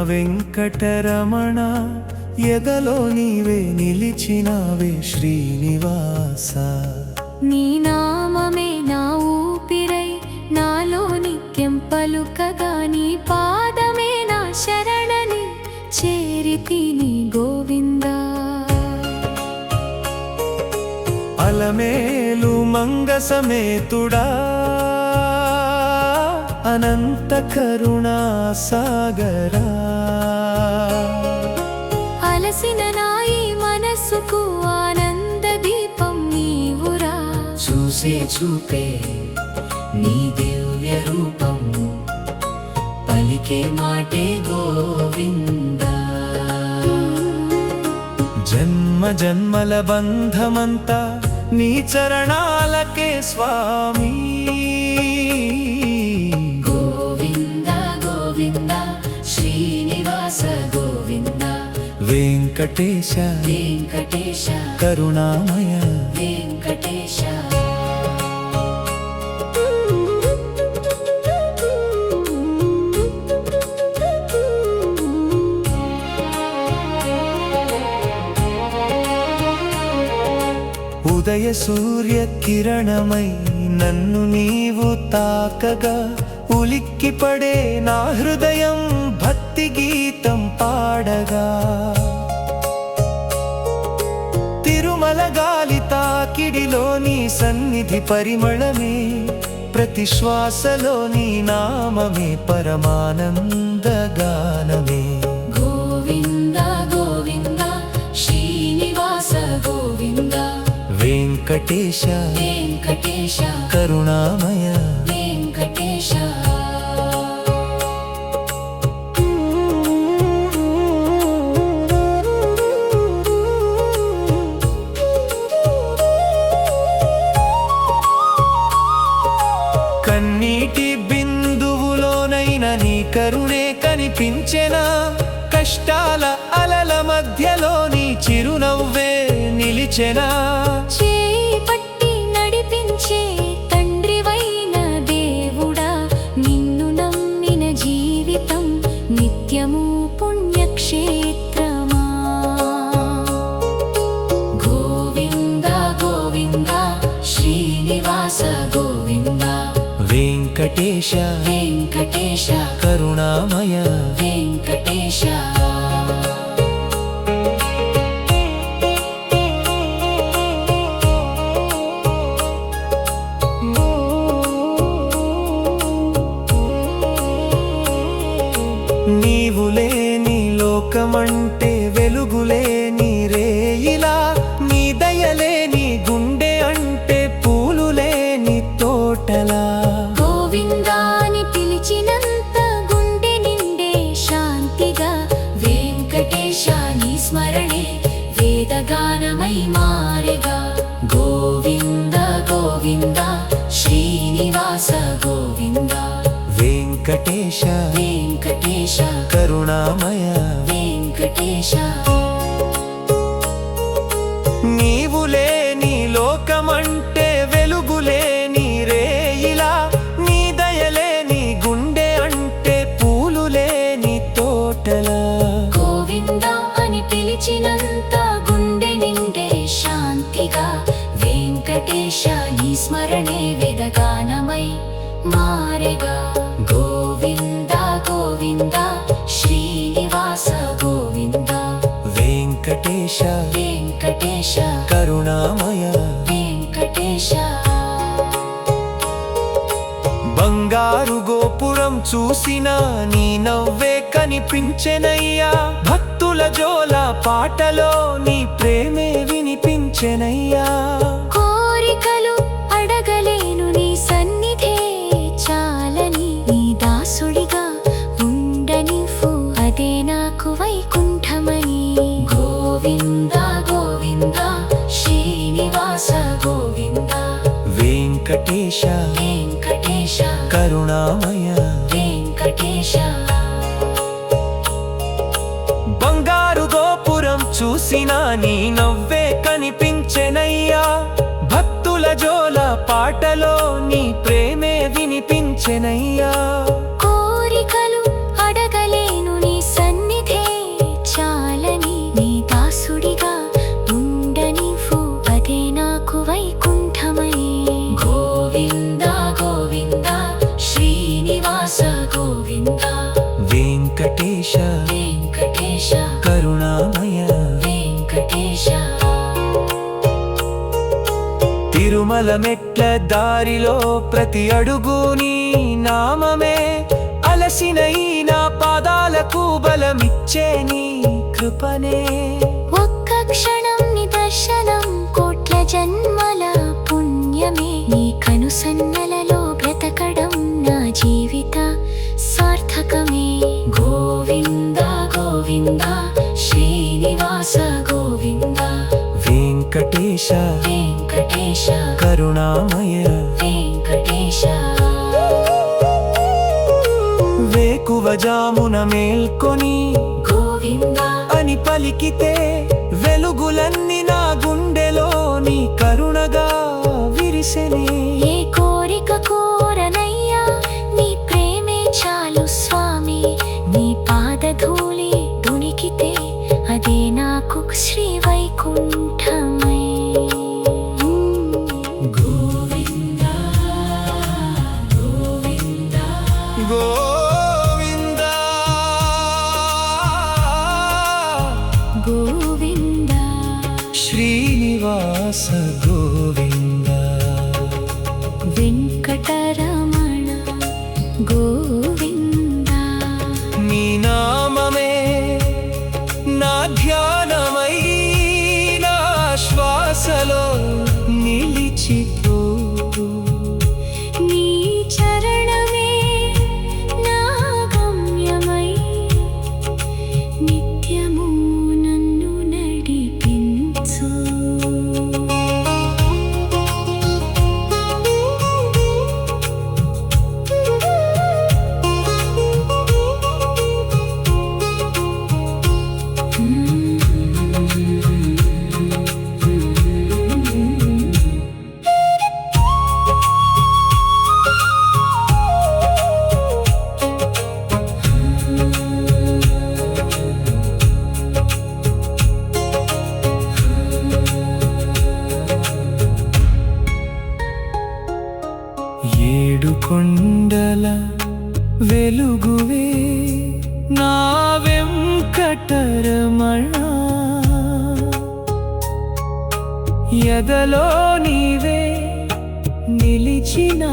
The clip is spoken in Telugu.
వెంకటరమణ ఎదలో నీవే నిలిచినావే శ్రీనివాస నీ నామమే నా ఊపిరై నాలో నిత్యం పలుకగా నీ పాదమే నా శరణని చేరితిని గోవిందా అలమేలు మంగ సమేతుడా అనంత కరుణా సాగరా అలసిన నాయి మనస్సుకు ఆనంద దీపం నీవురా చూసే చూపే నీ దివ్య రూపం పలికే మాటే గోవిందా జన్మ జన్మల బంధమంతా నీ చరణాలకే స్వామి గోవింద గోవింద శ్రీనివాస గోవింద వెంకటేశ వెంకటేశ కరుణామయ వెంకటేశ ఉదయ సూర్య కిరణమై నన్ను నీవు తాకగా ఉలిక్కి పడే నా హృదయం భక్తి గీతం పాడగా తిరుమల గాలి తాకిడిలో నీ సన్నిధి పరిమళమే ప్రతి శ్వాసలో నీ నామమే పరమానంద గానమే గోవింద గోవింద శ్రీనివాస గోవింద వెంకటేశ వెంకటేశ కరుణామయ వెంకటేశ కన్నీటి బిందువులోనైనా నీ కరుణే కనిపించెనా కష్టాల అలల మధ్యలో నీ చిరునవ్వే నిలిచెనా చేయి పట్టి నడిపించే తండ్రివైన దేవుడా నిన్ను నమ్మిన జీవితం నిత్యము పుణ్యక్షేత్రమా గోవింద గోవింద శ్రీనివాస గోవింద వెంకటేశ వెంకటేశ కరుణామయ వెంకటేశ నీవు లేని లోకమంటే వెలుగులేని రేయిలా నీ దయలేని గుండె అంటే పూలు లేని తోటలా గోవిందాని పిలిచినంత గుండె నిండే శాంతిగా వెంకటేశ నీ స్మరణే వేదగానమై మారెగా గోవింద గోవింద శ్రీనివాస గోవింద వెంకటేశ వెంకటేశ కరుణామయ వెంకటేశ నీవు లేని లోకమంటే వెలుగులేని రేయిలా నీ దయలేని గుండె అంటే పూలు లేని తోటలా గోవింద అని పిలిచినంత గుండె నిండే శాంతిగా వెంకటేశ నీ స్మరణే వేదగానమై మారెగా గోవింద గోవింద శ్రీనివాస గోవింద వెంకటేశ వెంకటేశ కరుణామయ వెంకటేశ బంగారు గోపురం చూసిన నీ నవ్వే కనిపించెనయ్యా భక్తుల జోల పాటలో నీ ప్రేమే వినిపించెనయ్యా కోరికలు అడగలేను నీ సన్నిధే చాలని నీ దాసుడిగా ఉండనివ్వు అదే నాకు వైకుంఠమని గోవింద గోవింద శ్రీనివాస గోవింద వెంకటేశ వెంకటేశ కరుణామయ వెంకటేశ బంగారు గోపురం చూసిన నీ నవ్వే కనిపించెనయ్యా భక్తుల జోల పాటలో నీ ప్రేమే వినిపించెనయ్యా కోరికలు అడగలేను నీ సన్నిధే వైకుంఠమై. గోవింద గోవింద శ్రీనివాస గోవింద వెంకటేశ వెంకటేశ కరుణామయ వెంకటేశ తిరుమల మెట్ల దారిలో ప్రతి అడుగు నీ నామమే. అలసిన ఈ నా పాదాలకు బలమిచ్చే నీ కృపనే. ఒక్క క్షణం నీ దర్శనం కోట్ల జన్మల పుణ్యమే. నీ కనుసన్నలలో బ్రతకడం నా జీవిత సార్థకమే. గోవింద గోవింద శ్రీనివాస గోవింద వెంకటేశ వెంకటేశ కరుణామయ వెంకటేశ వేకువజామున మేల్కొని గోవింద అని పలికితే వెలుగులన్నీ నా గుండెలో నీ కరుణగా విరిసెనే. ఏ కోరిక కోరనయ్యా నీ ప్రేమే చాలు స్వామి. నీ పాదధూళి దునికితే అదే నాకు శ్రీ వైకుంఠమై. గోవింద గోవింద గోవింద గోవింద శ్రీనివాస గోవింద వెంకటరమణ గోవింద. నీ నామమే నా ధ్యానమై నా శ్వాసలో నిలిచిపో. నీ చరణమే నా గమ్యమై నిత్యము నన్ను నడిపించు. ఏడు కొండల వెలుగువే నా వెంకటరమణ. ఎదలో నీవే నిలిచినా